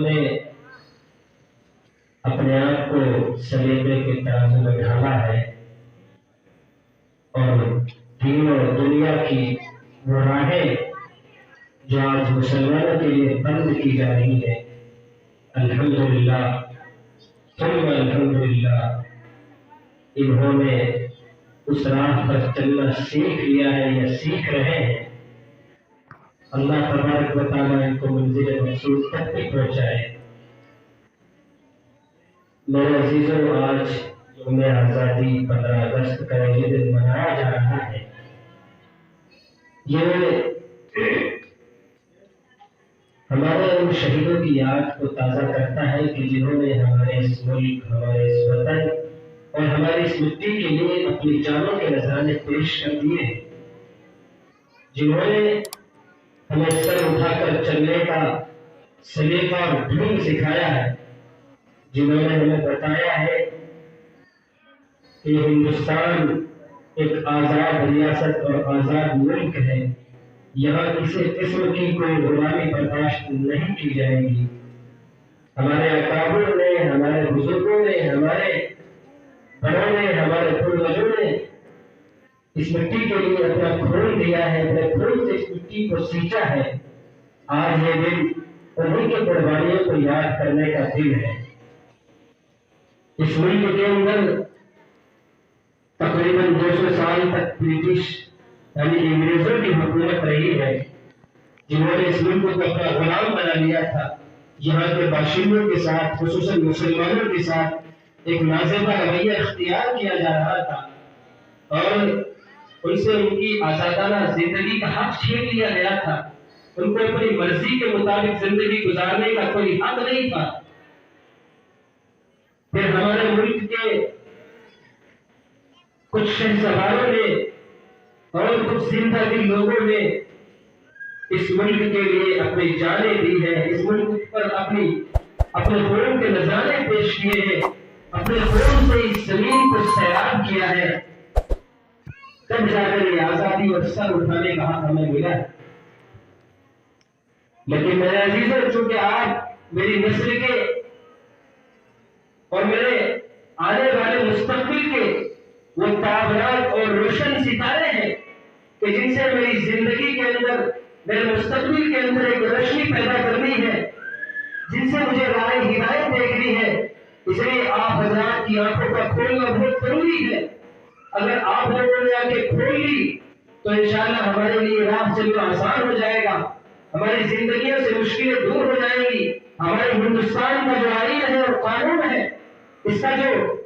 نے اپنے آپ کو سلیقے کے ترازو میں ڈھالا ہے اور دین اور دنیا کی وہ راہیں جو آج مسلمانوں کے لیے بند کی جا رہی ہے، الحمدللہ ثم الحمدللہ انہوں نے اس راہ پر چلنا سیکھ لیا ہے یا سیکھ رہے ہیں۔ اللہ تبارک و تعالیٰ ان کو منزل مقصود تک بھی پہنچائے۔ میرے عزیزوں، آج یوم آزادی 15 اگست کا یہ دن منایا جا رہا ہے۔ یہ ہمارے ان شہیدوں کی یاد کو تازہ کرتا ہے کہ جنہوں نے ہمارے اس ملک، ہمارے اس وطن اور ہماری اس مٹی کے لیے اپنی جانوں کے نذرانے پیش کر دیے ہیں، جنہوں نے ہمیں سر اٹھا کر چلنے کا سلیقہ اور ڈھنگ سکھایا ہے، جنہوں نے ہمیں بتایا ہے کہ ہندوستان ایک آزاد ریاست اور آزاد ملک ہے، یہاں کسی قسم کی کوئی غلامی برداشت نہیں کی جائے گی۔ ہمارے اکابر نے، ہمارے بزرگوں نے، ہمارے بڑوں نے، ہمارے پروجوں نے اس مٹی کے لیے اپنا خون دیا ہے، اپنے خون سے اس مٹی کو سینچا ہے۔ آج یہ دن انہیں کی قربانیوں کو یاد کرنے کا دن ہے۔ اس ملک کے اندر تقریباً 200 سال تک برٹش یعنی انگریزوں کی حکومت رہی ہے، جنہوں نے اس ملک کو اپنا غلام بنا لیا تھا۔ یہاں کے باشندوں کے ساتھ، خصوصاً مسلمانوں کے ساتھ ایک نازیبہ رویہ اختیار کیا جا رہا تھا اور ان سے ان کی آزادانہ زندگی کا حق چھین لیا گیا تھا۔ ان کو اپنی مرضی کے مطابق زندگی گزارنے کا کوئی حق نہیں تھا۔ پھر ہمارے ملک کے کچھ شہسواروں نے اور کچھ زندہ دل لوگوں نے اس ملک کے لیے اپنی جانیں دی ہیں، اس ملک پر اپنے خون کے نذرانے پیش کیے ہیں، اپنے خون سے اس زمین کو سیراب کیا ہے، تب جا کر یہ آزادی اور سر اٹھانے کا حق ہمیں ملا ہے۔ لیکن میرے عزیزوں، چونکہ آج میری نسل کے اور میرے آنے والے مستقبل کے وہ تابناک اور روشن ستارے ہیں کہ جن سے میری زندگی کے اندر، میرے مستقبل کے اندر ایک روشنی پیدا کرنی ہے، جن سے مجھے راہ ہدایت دیکھنی ہے، اس لیے آپ حضرات کی آنکھوں کا کھولنا بہت ضروری ہے۔ اگر آپ لوگوں نے آنکھیں کھول لی تو انشاءاللہ ہمارے لیے راہ چلنا آسان ہو جائے گا، ہماری زندگیوں سے مشکلیں دور ہو جائیں گی، ہمارے ہندوستان کا جو آئین ہے اور قانون ہے، اس کا جو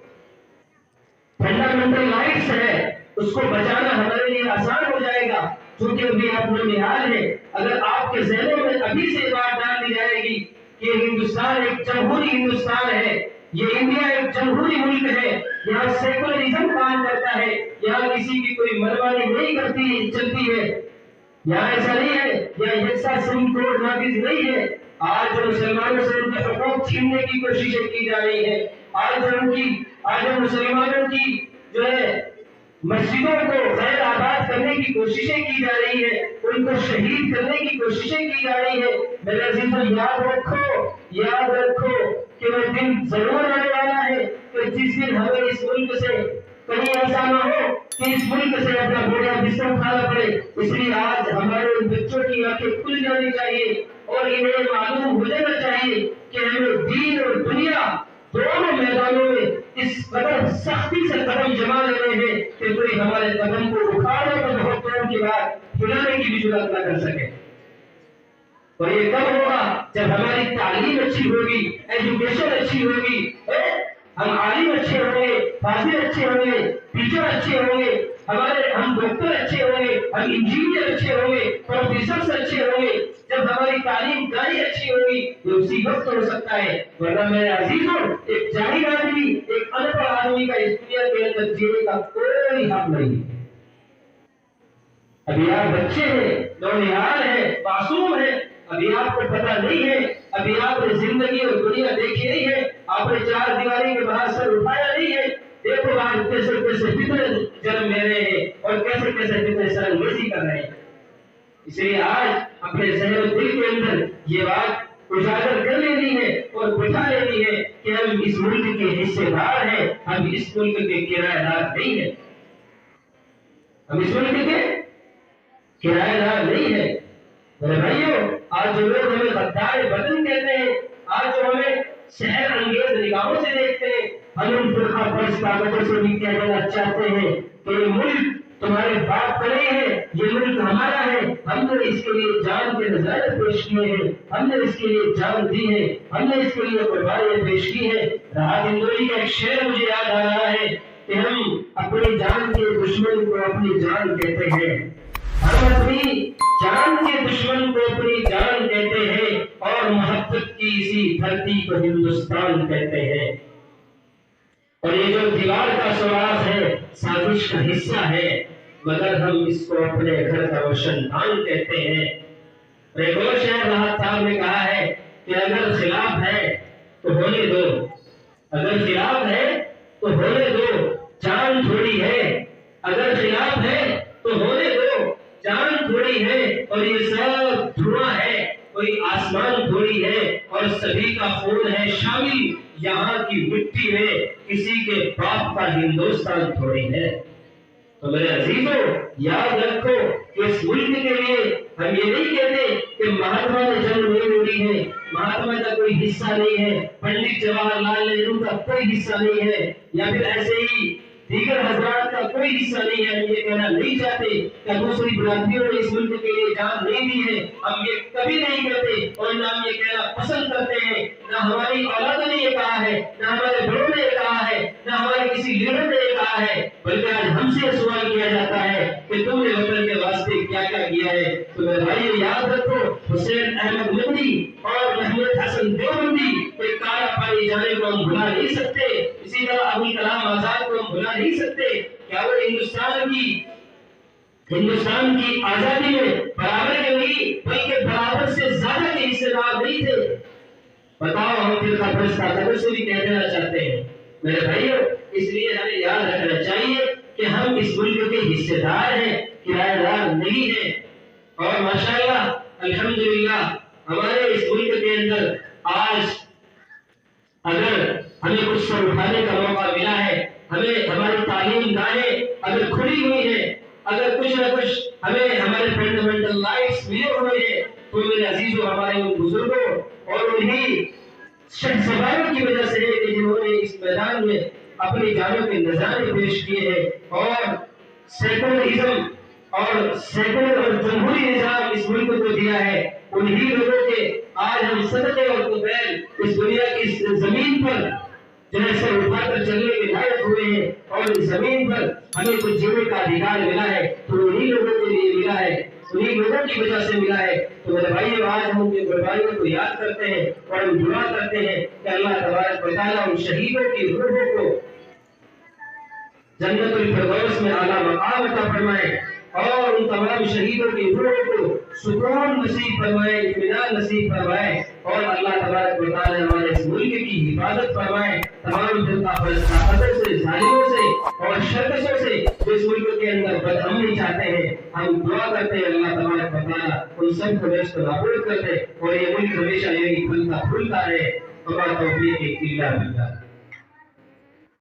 فنڈامنٹل رائٹس ہے، اس کو بچانا ہمارے لیے آسان ہو جائے گا، کیونکہ ابھی آپ نومیال ہے۔ اگر آپ کے ذہنوں میں ابھی سے بات ڈال دی جائے گی کہ ہندوستان ایک جمہوری ہندوستان ہے، یہ انڈیا ایک جمہوری ملک ہے، یہاں سیکولرزم کام کرتا ہے، یہاں کسی کی کوئی منمانی نہیں چلتی ہے، یہاں ایسا نہیں ہے، یہاں یکساں سپریم کورٹ نافذ نہیں ہے۔ آج جو مسلمانوں سے ان کے حقوق چھیننے کی کوششیں کی جا رہی ہے، آج مسلمانوں کی جو ہے مسجدوں کو غیر آباد کرنے کی کوششیں کی جا رہی ہے، ان کو شہید کرنے کی کوششیں کی جا رہی ہے۔ میرے عزیزوں، یاد رکھو کہ وہ دن ضرور آنے والا ہے کہ جس دن ہمیں اس ملک سے کہیں ایسا نہ ہو کہ اس ملک سے اپنا بوڑھا بستر اٹھانا پڑے۔ اس لیے آج ہمارے ان بچوں کی آنکھیں کھل جانی چاہیے اور انہیں معلوم ہو جانا چاہیے کہ ہمیں دین اور دنیا دونوں میدانوں میں اس قدر سختی سے قدم جما لینے ہیں کہ کوئی ہمارے قدم کو اکھاڑنے پر بہت دور کے بعد ہلانے کی بھی جرات نہ کر سکے۔ اور یہ کب ہوگا؟ جب ہماری تعلیم اچھی ہوگی، ایجوکیشن اچھی ہوگی، ہم عالم اچھے ہوں گے، فاضل اچھے ہوں گے، ٹیچر اچھے ہوں گے، ہم ڈاکٹر اچھے ہوں گے، ہم انجینئر اچھے ہوں گے، پروفیسر اچھے ہوں گے۔ جب ہماری تعلیم کاری اچھی ہوگی یہ اسی وقت ہو سکتا ہے، ورنہ میرے عزیزوں ایک جاہل آدمی، ایک ان پڑھ آدمی کا اس دنیا کے اندر جینے کا کوئی حق نہیں۔ ابھی آپ بچے ہیں، نونہال ہیں، معصوم ہیں، ابھی آپ کو پتہ نہیں ہے، ابھی آپ نے زندگی اور دنیا دیکھی نہیں ہے، آپ نے چار دیواری کے باہر سر اٹھایا نہیں ہے۔ دیکھو آج کیسے کیسے فتنے جنم لے رہے ہیں اور کیسے کیسے فتنے سر انگیزی کر رہے ہیں۔ اس لیے آج اپنے ذہن و دل کے اندر یہ بات اجاگر کر لینی ہے اور بتا لینی ہے کہ ہم اس ملک کے حصے دار ہیں، ہم اس ملک کے کرایہ دار نہیں ہیں، ہم اس ملک کے کرایہ دار نہیں ہیں۔ میرے بھائیوں، آج جو لوگ ہمیں غدار وطن کہتے ہیں، آج جو ہمیں سحر انگیز نگاہوں سے دیکھتے ہیں، ہم ان فرقہ پرست طاقتوں سے بھی کہہ دینا چاہتے ہیں کہ یہ ملک تمہارے باپ کا نہیں ہے، یہ ملک ہمارا ہے، ہم نے اس کے لیے جان کے نظارے پیش کیے ہیں، ہم نے اس کے لیے جان دی ہے، ہم نے اس کے لیے قربانیاں پیش کی ہیں۔ راحت ہندوئی کا ایک شعر مجھے یاد آ رہا ہے کہ ہم اپنی جان کے دشمن کو اپنی جان کہتے ہیں، ہم اپنی جان کے دشمن کو اپنی جان کہتے ہیں، اور محبت کی اسی دھرتی کو ہندوستان کہتے ہیں۔ اور یہ جو دیوار کا سوراخ ہے سازش کا حصہ ہے، مگر ہم اس کو اپنے گھر کا روشن دان کہتے ہیں۔ ایک اور شاعر راحت صاحب نے کہا ہے کہ اگر خلاف ہے تو ہونے دو، اگر خلاف ہے تو ہونے دو، جان تھوڑی ہے، اگر خلاف ہے تو ہونے دو، جان تھوڑی ہے، اور یہ سب دھواں ہے، کوئی آسمان تھوڑی ہے، اور سبھی کا خون ہے شامل یہاں کی مٹی میں، کسی کے باپ کا ہندوستان تھوڑی ہے۔ تو میرے عزیزوں، یاد رکھو کہ اس ملک کے لیے ہم یہ نہیں کہتے کہ مہاتما نے جنگ نہیں لڑی ہے، مہاتما کا کوئی حصہ نہیں ہے، پنڈت جواہر لال نہرو کا کوئی حصہ نہیں ہے، یا پھر ایسے ہی دیگر حضرات کا کوئی حصہ نہیں ہے۔ ہم یہ کہنا نہیں چاہتے کہ دوسری برادریوں نے اس ملک کے لیے جان نہیں دی ہے، ہم یہ کبھی نہیں کہتے، اور نہ ہم یہ کہنا پسند کرتے ہیں، نہ ہماری اولادوں نے یہ کہا ہے، نہ ہمارے بڑوں نے یہ کہا ہے، نہ ہمارے کسی لیڈر نے یہ کہا ہے، بلکہ آج ہم سے سوال کیا جاتا ہے کہ تم نے وطن کے واسطے کیا کیا کیا ہے۔ تو میرے بھائی یاد رکھو، حسین احمد مدنی اور محمد حسن دیوبندی کے کالا پانی جانے کو ہم بھلا نہیں سکتے، اسی طرح ابوال کلام آزاد کو ہم بھلا نہیں سکتے۔ کیا وہ ہندوستان کی آزادی میں برابر کے نہیں بلکہ برابر سے زیادہ کے حصے دار نہیں تھے؟ بتاؤ، ہم فرقہ پرست طاقتوں سے بھی کہہ دینا چاہتے ہیں۔ میرے بھائیوں، اس لیے ہمیں یاد رکھنا چاہیے کہ ہم اس ملک کے حصے دار ہیں، کرایہ دار نہیں ہیں۔ اور ماشاءاللہ الحمدللہ ہمارے اس ملک کے اندر آج اگر ہمیں کچھ سر اٹھانے کا موقع ملا ہے، ہمیں ہماری تعلیم گاہیں اگر کھلی ہوئی ہے، اگر کچھ نہ کچھ ہمیں ہمارے فنڈامنٹل رائٹس ملے ہوئے ہیں، تو میرے عزیزوں ہمارے ان بزرگوں اور انہی شہزادوں کی وجہ سے ہے کہ جنہوں نے اس میدان میں اپنی جانوں کے نذرانے پیش کیے ہیں، اور سیکولرزم اور جمہوری نظام اس ملک کو دیا ہے، انہی لوگوں کے آج ہم صدقے اور قبیل اس دنیا کی زمین پر جو ہے سر اٹھا کر چلنے کے لائق ہوئے ہیں، اور اس زمین پر ہمیں کچھ جینے کا ادھیکار ملا ہے تو انہی لوگوں کے لیے ملا ہے، انہی لوگوں کی وجہ سے ملا ہے۔ تو میرے بھائیو، آج ہم ان کی قربانیوں کو یاد کرتے ہیں اور ہم دعا کرتے ہیں کہ اللہ تبارک و تعالیٰ ان شہیدوں کی روحوں کو جنت الفردوس میں اعلیٰ مقام عطا فرمائے، اور ان تمام شہیدوں کی روحوں کو سکون نصیب فرمائے، اطمینان نصیب فرمائے، اور اللہ تبارک و تعالیٰ ہمارے اس ملک کی حفاظت فرمائے تمام فرقہ پرست طاقتوں سے، ظالموں سے اور شرکشوں سے جو اس ملک کے اندر بدامنی چاہتے ہیں۔ ہم دعا کرتے ہیں اللہ تبارک و تعالیٰ ان سب کو نیست نابود کر دے، اور یہ ملک ہمیشہ یہی پھلتا پھولتا رہے۔ توفیق الا باللہ۔